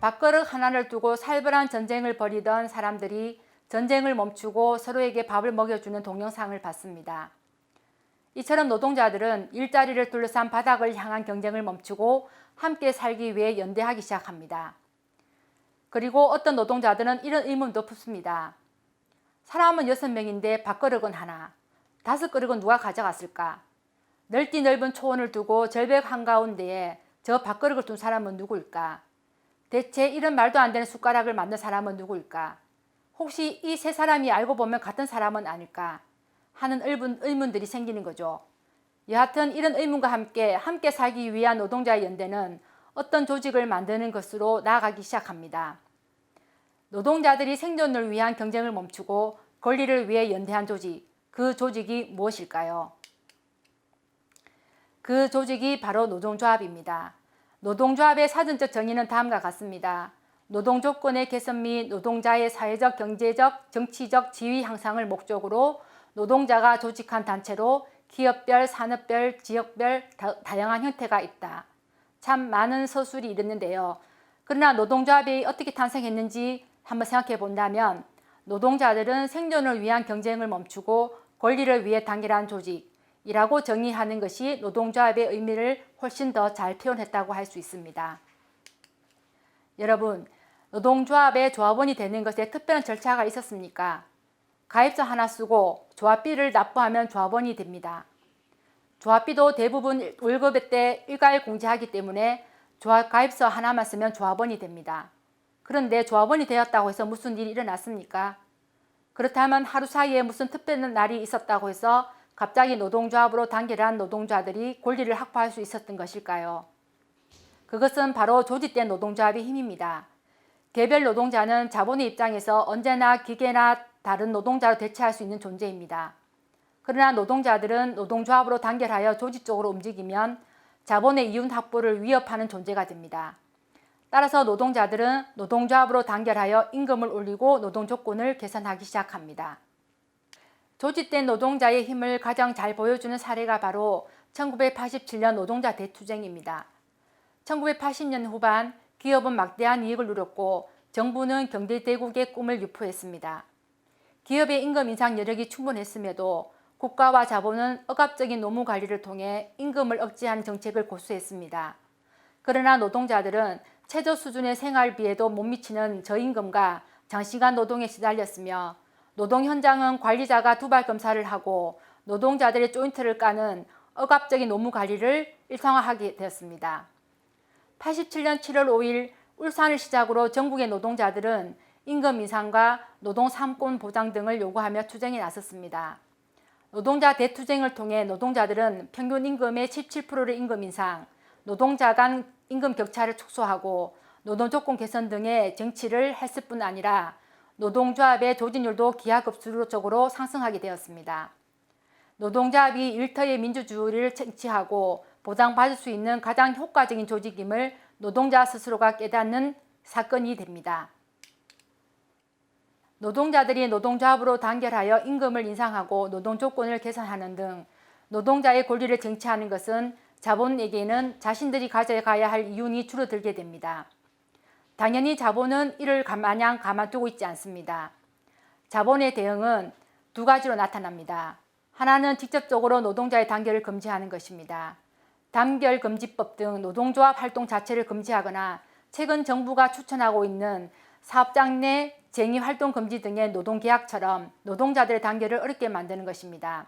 밥그릇 하나를 두고 살벌한 전쟁을 벌이던 사람들이 전쟁을 멈추고 서로에게 밥을 먹여주는 동영상을 봤습니다. 이처럼 노동자들은 일자리를 둘러싼 바닥을 향한 경쟁을 멈추고 함께 살기 위해 연대하기 시작합니다. 그리고 어떤 노동자들은 이런 의문도 품습니다. 사람은 6명인데 밥그릇은 하나, 5그릇은 누가 가져갔을까? 넓디 넓은 초원을 두고 절벽 한가운데에 저 밥그릇을 둔 사람은 누구일까? 대체 이런 말도 안 되는 숟가락을 만든 사람은 누구일까? 혹시 이 세 사람이 알고 보면 같은 사람은 아닐까? 하는 의문들이 생기는 거죠. 여하튼 이런 의문과 함께 살기 위한 노동자의 연대는 어떤 조직을 만드는 것으로 나아가기 시작합니다. 노동자들이 생존을 위한 경쟁을 멈추고 권리를 위해 연대한 조직, 그 조직이 무엇일까요? 그 조직이 바로 노동조합입니다. 노동조합의 사전적 정의는 다음과 같습니다. 노동조건의 개선 및 노동자의 사회적, 경제적, 정치적 지위 향상을 목적으로 노동자가 조직한 단체로 기업별, 산업별, 지역별 다양한 형태가 있다. 참 많은 서술이 이르는데요. 그러나 노동조합이 어떻게 탄생했는지 한번 생각해 본다면 노동자들은 생존을 위한 경쟁을 멈추고 권리를 위해 단결한 조직이라고 정의하는 것이 노동조합의 의미를 훨씬 더 잘 표현했다고 할 수 있습니다. 여러분, 노동조합의 조합원이 되는 것에 특별한 절차가 있었습니까? 가입서 하나 쓰고 조합비를 납부하면 조합원이 됩니다. 조합비도 대부분 월급에 때 일괄 공제하기 때문에 조합 가입서 하나만 쓰면 조합원이 됩니다. 그런데 조합원이 되었다고 해서 무슨 일이 일어났습니까? 그렇다면 하루 사이에 무슨 특별한 날이 있었다고 해서 갑자기 노동조합으로 단결한 노동자들이 권리를 확보할 수 있었던 것일까요? 그것은 바로 조직된 노동조합의 힘입니다. 개별 노동자는 자본의 입장에서 언제나 기계나 다른 노동자로 대체할 수 있는 존재입니다. 그러나 노동자들은 노동조합으로 단결하여 조직적으로 움직이면 자본의 이윤 확보를 위협하는 존재가 됩니다. 따라서 노동자들은 노동조합으로 단결하여 임금을 올리고 노동 조건을 개선하기 시작합니다. 조직된 노동자의 힘을 가장 잘 보여주는 사례가 바로 1987년 노동자 대투쟁입니다. 1980년 후반 기업은 막대한 이익을 누렸고 정부는 경제대국의 꿈을 유포했습니다. 기업의 임금 인상 여력이 충분했음에도 국가와 자본은 억압적인 노무 관리를 통해 임금을 억제하는 정책을 고수했습니다. 그러나 노동자들은 최저 수준의 생활비에도 못 미치는 저임금과 장시간 노동에 시달렸으며 노동 현장은 관리자가 두발 검사를 하고 노동자들의 조인트를 까는 억압적인 노무 관리를 일상화하게 되었습니다. 87년 7월 5일 울산을 시작으로 전국의 노동자들은 임금 인상과 노동 3권 보장 등을 요구하며 투쟁에 나섰습니다. 노동자 대투쟁을 통해 노동자들은 평균 임금의 17%의 임금 인상, 노동자 간 임금 격차를 축소하고 노동조건 개선 등의 쟁취를 했을 뿐 아니라 노동조합의 조직률도 기하급수적으로 상승하게 되었습니다. 노동조합이 일터의 민주주의를 쟁취하고 보장받을 수 있는 가장 효과적인 조직임을 노동자 스스로가 깨닫는 사건이 됩니다. 노동자들이 노동조합으로 단결하여 임금을 인상하고 노동조건을 개선하는 등 노동자의 권리를 쟁취하는 것은 자본에게는 자신들이 가져가야 할 이윤이 줄어들게 됩니다. 당연히 자본은 이를 마냥 가만두고 있지 않습니다. 자본의 대응은 두 가지로 나타납니다. 하나는 직접적으로 노동자의 단결을 금지하는 것입니다. 단결금지법 등 노동조합 활동 자체를 금지하거나 최근 정부가 추천하고 있는 사업장 내 쟁의활동 금지 등의 노동계약처럼 노동자들의 단결을 어렵게 만드는 것입니다.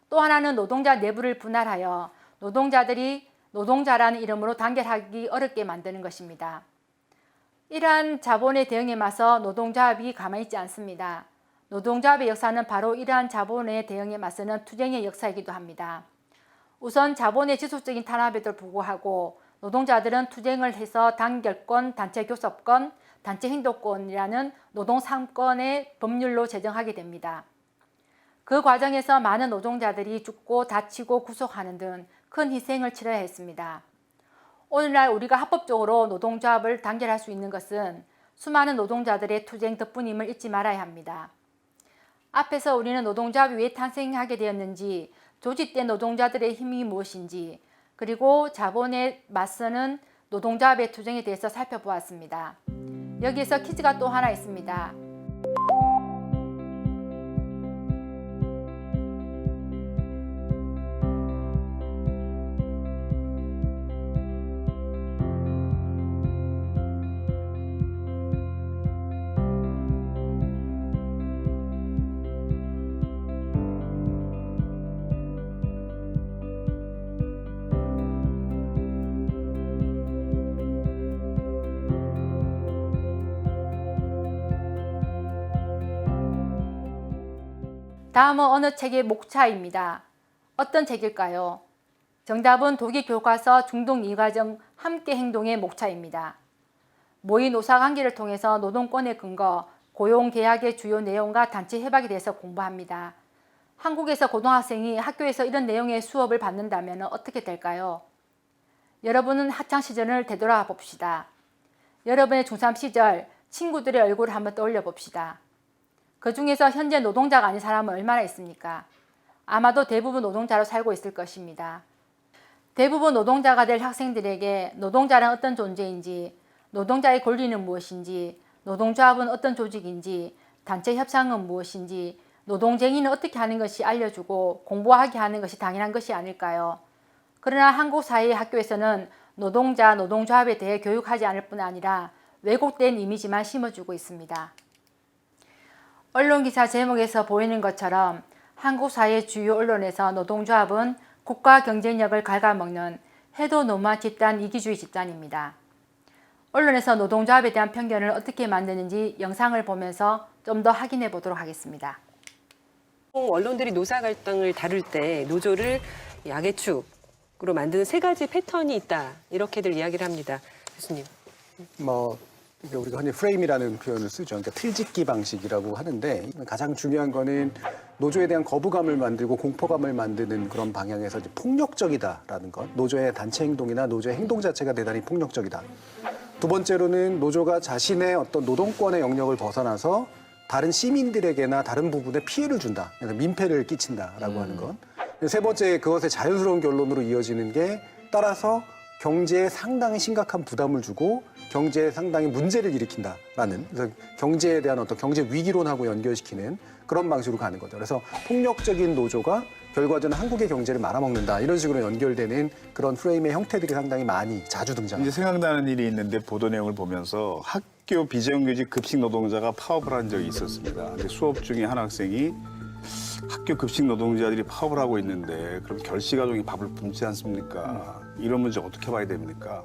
또 하나는 노동자 내부를 분할하여 노동자들이 노동자라는 이름으로 단결하기 어렵게 만드는 것입니다. 이러한 자본의 대응에 맞서 노동조합이 가만히 있지 않습니다. 노동조합의 역사는 바로 이러한 자본의 대응에 맞서는 투쟁의 역사이기도 합니다. 우선 자본의 지속적인 탄압에도 불구하고 노동자들은 투쟁을 해서 단결권, 단체 교섭권, 단체 행동권이라는 노동 3권의 법률로 제정하게 됩니다. 그 과정에서 많은 노동자들이 죽고 다치고 구속하는 등 큰 희생을 치러야 했습니다. 오늘날 우리가 합법적으로 노동조합을 단결할 수 있는 것은 수많은 노동자들의 투쟁 덕분임을 잊지 말아야 합니다. 앞에서 우리는 노동조합이 왜 탄생하게 되었는지, 조직된 노동자들의 힘이 무엇인지, 그리고 자본에 맞서는 노동조합의 투쟁에 대해서 살펴보았습니다. 여기에서 퀴즈가 또 하나 있습니다. 다음은 어느 책의 목차입니다. 어떤 책일까요? 정답은 독일 교과서 중동 이과정 함께 행동의 목차입니다. 모의 노사관계를 통해서 노동권의 근거, 고용계약의 주요 내용과 단체 협약에 대해서 공부합니다. 한국에서 고등학생이 학교에서 이런 내용의 수업을 받는다면 어떻게 될까요? 여러분은 학창시절을 되돌아 봅시다. 여러분의 중3 시절 친구들의 얼굴을 한번 떠올려 봅시다. 그 중에서 현재 노동자가 아닌 사람은 얼마나 있습니까? 아마도 대부분 노동자로 살고 있을 것입니다. 대부분 노동자가 될 학생들에게 노동자란 어떤 존재인지, 노동자의 권리는 무엇인지, 노동조합은 어떤 조직인지, 단체 협상은 무엇인지, 노동쟁의는 어떻게 하는 것이 알려주고 공부하게 하는 것이 당연한 것이 아닐까요? 그러나 한국 사회의 학교에서는 노동자, 노동조합에 대해 교육하지 않을 뿐 아니라 왜곡된 이미지만 심어주고 있습니다. 언론기사 제목에서 보이는 것처럼 한국 사회 주요 언론에서 노동조합은 국가 경쟁력을 갉아먹는 해도노마 집단 이기주의 집단입니다. 언론에서 노동조합에 대한 편견을 어떻게 만드는지 영상을 보면서 좀 더 확인해 보도록 하겠습니다. 언론들이 노사 갈등을 다룰 때 노조를 약의 축으로 만드는 세 가지 패턴이 있다. 이렇게들 이야기를 합니다. 교수님. 그러니까 우리가 흔히 프레임이라는 표현을 쓰죠. 그러니까 틀짓기 방식이라고 하는데 가장 중요한 거는 노조에 대한 거부감을 만들고 공포감을 만드는 그런 방향에서 이제 폭력적이다라는 것. 노조의 단체 행동이나 노조의 행동 자체가 대단히 폭력적이다. 두 번째로는 노조가 자신의 어떤 노동권의 영역을 벗어나서 다른 시민들에게나 다른 부분에 피해를 준다. 그래서 민폐를 끼친다라고 하는 것. 세 번째, 그것의 자연스러운 결론으로 이어지는 게 따라서 경제에 상당히 심각한 부담을 주고 경제에 상당히 문제를 일으킨다라는, 그래서 경제에 대한 어떤 경제 위기론하고 연결시키는 그런 방식으로 가는 거죠. 그래서 폭력적인 노조가 결과적으로 한국의 경제를 말아먹는다, 이런 식으로 연결되는 그런 프레임의 형태들이 상당히 많이 자주 등장합니다. 이제 생각나는 일이 있는데 보도 내용을 보면서 학교 비정규직 급식 노동자가 파업을 한 적이 있었습니다. 근데 수업 중에 한 학생이 학교 급식 노동자들이 파업을 하고 있는데 그럼 결식아동이 밥을 굶지 않습니까? 이런 문제 어떻게 봐야 됩니까?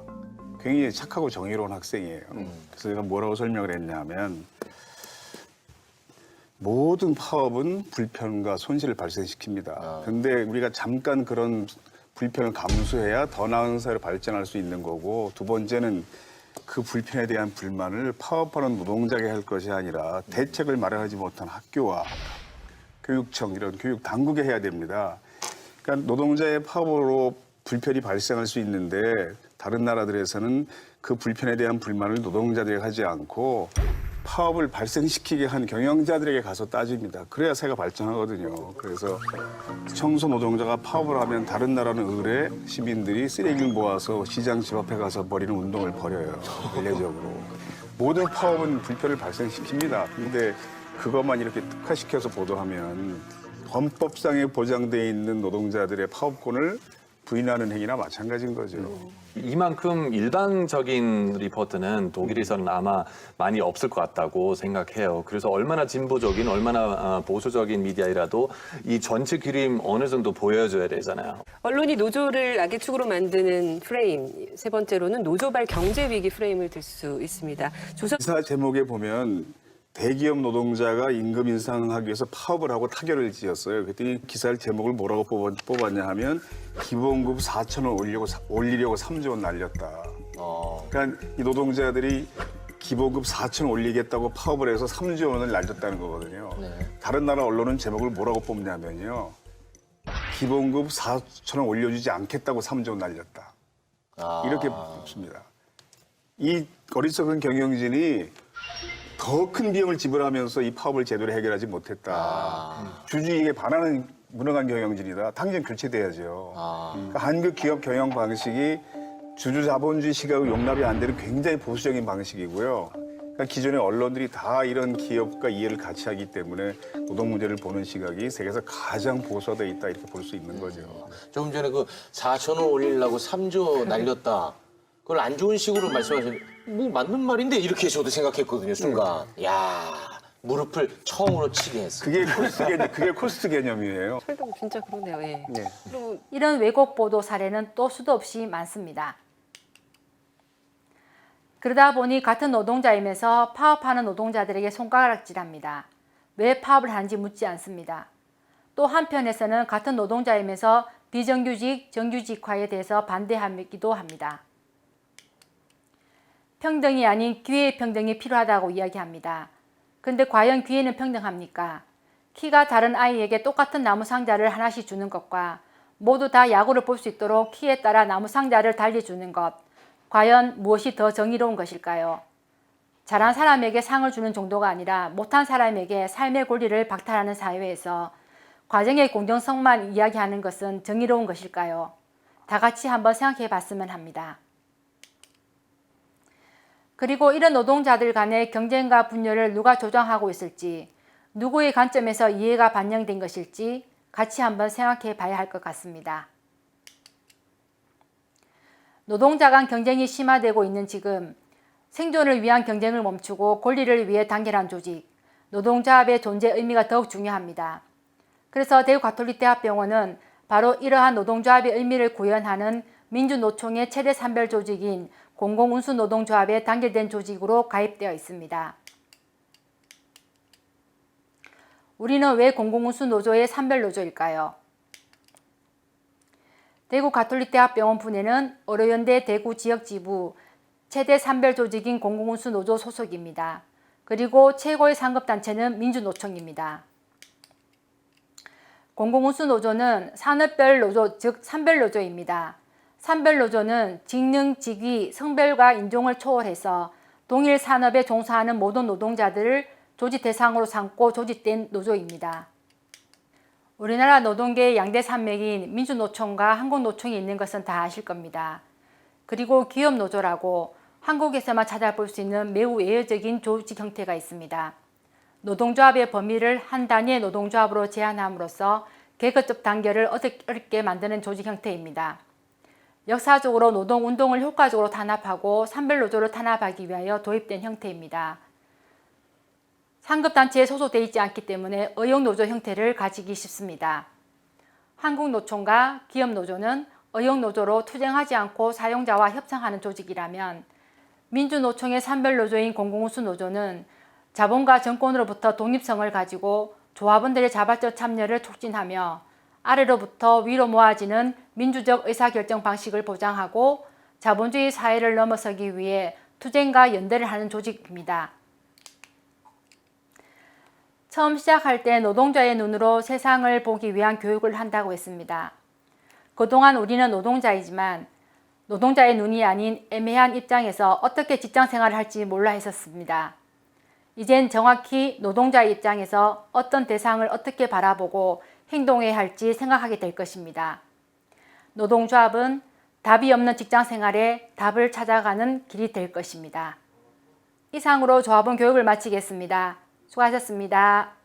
굉장히 착하고 정의로운 학생이에요. 그래서 제가 뭐라고 설명을 했냐면 모든 파업은 불편과 손실을 발생시킵니다. 근데 우리가 잠깐 그런 불편을 감수해야 더 나은 사회로 발전할 수 있는 거고, 두 번째는 그 불편에 대한 불만을 파업하는 노동자에게 할 것이 아니라 대책을 마련하지 못한 학교와 교육청, 이런 교육 당국에 해야 됩니다. 그러니까 노동자의 파업으로 불편이 발생할 수 있는데 다른 나라들에서는 그 불편에 대한 불만을 노동자들에게 하지 않고 파업을 발생시키게 한 경영자들에게 가서 따집니다. 그래야 사회가 발전하거든요. 그래서 청소 노동자가 파업을 하면 다른 나라는 의뢰 시민들이 쓰레기를 모아서 시장 집 앞에 가서 버리는 운동을 벌여요. 일례적으로. 모든 파업은 불편을 발생시킵니다. 근데 그것만 이렇게 특화시켜서 보도하면 헌법상에 보장돼 있는 노동자들의 파업권을 부인하는 행위나 마찬가지인 거죠. 이만큼 일방적인 리포트는 독일에서는 아마 많이 없을 것 같다고 생각해요. 그래서 얼마나 진보적인, 얼마나 보수적인 미디어라도 이 전체 그림 어느 정도 보여줘야 되잖아요. 언론이 노조를 악의 축으로 만드는 프레임. 세 번째로는 노조발 경제 위기 프레임을 들 수 있습니다. 기사 제목에 보면 대기업 노동자가 임금 인상하기 위해서 파업을 하고 타결을 지었어요. 그랬더니 기사를 제목을 뭐라고 뽑았냐 하면 기본급 4,000원 올리려고 3조 원 날렸다. 그러니까 이 노동자들이 기본급 4,000원 올리겠다고 파업을 해서 3조 원을 날렸다는 거거든요. 다른 나라 언론은 제목을 뭐라고 뽑냐면요. 기본급 4,000원 올려주지 않겠다고 3조 원 날렸다. 이렇게 뽑습니다. 이 어리석은 경영진이 더 큰 비용을 지불하면서 이 파업을 제대로 해결하지 못했다. 주주에게 반하는 무능한 경영진이다. 당장 교체돼야죠. 그러니까 한국 기업 경영 방식이 주주자본주의 시각을 용납이 안 되는 굉장히 보수적인 방식이고요. 그러니까 기존의 언론들이 다 이런 기업과 이해를 같이 하기 때문에 노동 문제를 보는 시각이 세계에서 가장 보수화돼 있다 이렇게 볼 수 있는 거죠. 조금 전에 그 4천원 올리려고 3조 날렸다. 그걸 안 좋은 식으로 말씀하셨는데 뭐 맞는 말인데 이렇게 저도 생각했거든요, 순간. 야, 무릎을 처음으로 치게 했어. 그게 코스트 개념이에요. 설령 진짜 그러네요. 예. 네. 그리고 이런 왜곡 보도 사례는 또 수도 없이 많습니다. 그러다 보니 같은 노동자이면서 파업하는 노동자들에게 손가락질합니다. 왜 파업을 하는지 묻지 않습니다. 또 한편에서는 같은 노동자이면서 비정규직, 정규직화에 대해서 반대하기도 합니다. 평등이 아닌 기회의 평등이 필요하다고 이야기합니다. 근데 과연 기회는 평등합니까? 키가 다른 아이에게 똑같은 나무 상자를 하나씩 주는 것과 모두 다 야구를 볼 수 있도록 키에 따라 나무 상자를 달리 주는 것, 과연 무엇이 더 정의로운 것일까요? 잘한 사람에게 상을 주는 정도가 아니라 못한 사람에게 삶의 권리를 박탈하는 사회에서 과정의 공정성만 이야기하는 것은 정의로운 것일까요? 다 같이 한번 생각해 봤으면 합니다. 그리고 이런 노동자들 간의 경쟁과 분열을 누가 조장하고 있을지, 누구의 관점에서 이해가 반영된 것일지 같이 한번 생각해 봐야 할 것 같습니다. 노동자 간 경쟁이 심화되고 있는 지금 생존을 위한 경쟁을 멈추고 권리를 위해 단결한 조직, 노동조합의 존재 의미가 더욱 중요합니다. 그래서 대구가톨릭대학병원은 바로 이러한 노동조합의 의미를 구현하는 민주노총의 최대 산별 조직인 공공운수노동조합에 단결된 조직으로 가입되어 있습니다. 우리는 왜 공공운수노조의 산별노조일까요? 대구가톨릭대학병원 분회는 의료연대 대구 지역지부 최대 산별조직인 공공운수노조 소속입니다. 그리고 최고의 상급단체는 민주노총입니다. 공공운수노조는 산업별 노조, 즉 산별노조입니다. 산별노조는 직능, 직위, 성별과 인종을 초월해서 동일 산업에 종사하는 모든 노동자들을 조직 대상으로 삼고 조직된 노조입니다. 우리나라 노동계의 양대 산맥인 민주노총과 한국노총이 있는 것은 다 아실 겁니다. 그리고 기업노조라고 한국에서만 찾아볼 수 있는 매우 외여적인 조직 형태가 있습니다. 노동조합의 범위를 한 단위의 노동조합으로 제한함으로써 계급적 단결을 어렵게 만드는 조직 형태입니다. 역사적으로 노동운동을 효과적으로 탄압하고 산별노조를 탄압하기 위하여 도입된 형태입니다. 상급단체에 소속되어 있지 않기 때문에 의용노조 형태를 가지기 쉽습니다. 한국노총과 기업노조는 의용노조로 투쟁하지 않고 사용자와 협상하는 조직이라면 민주노총의 산별노조인 공공운수노조는 자본과 정권으로부터 독립성을 가지고 조합원들의 자발적 참여를 촉진하며 아래로부터 위로 모아지는 민주적 의사결정 방식을 보장하고 자본주의 사회를 넘어서기 위해 투쟁과 연대를 하는 조직입니다. 처음 시작할 때 노동자의 눈으로 세상을 보기 위한 교육을 한다고 했습니다. 그동안 우리는 노동자이지만 노동자의 눈이 아닌 애매한 입장에서 어떻게 직장 생활을 할지 몰라 했었습니다. 이젠 정확히 노동자의 입장에서 어떤 대상을 어떻게 바라보고 행동해야 할지 생각하게 될 것입니다. 노동조합은 답이 없는 직장 생활에 답을 찾아가는 길이 될 것입니다. 이상으로 조합원 교육을 마치겠습니다. 수고하셨습니다.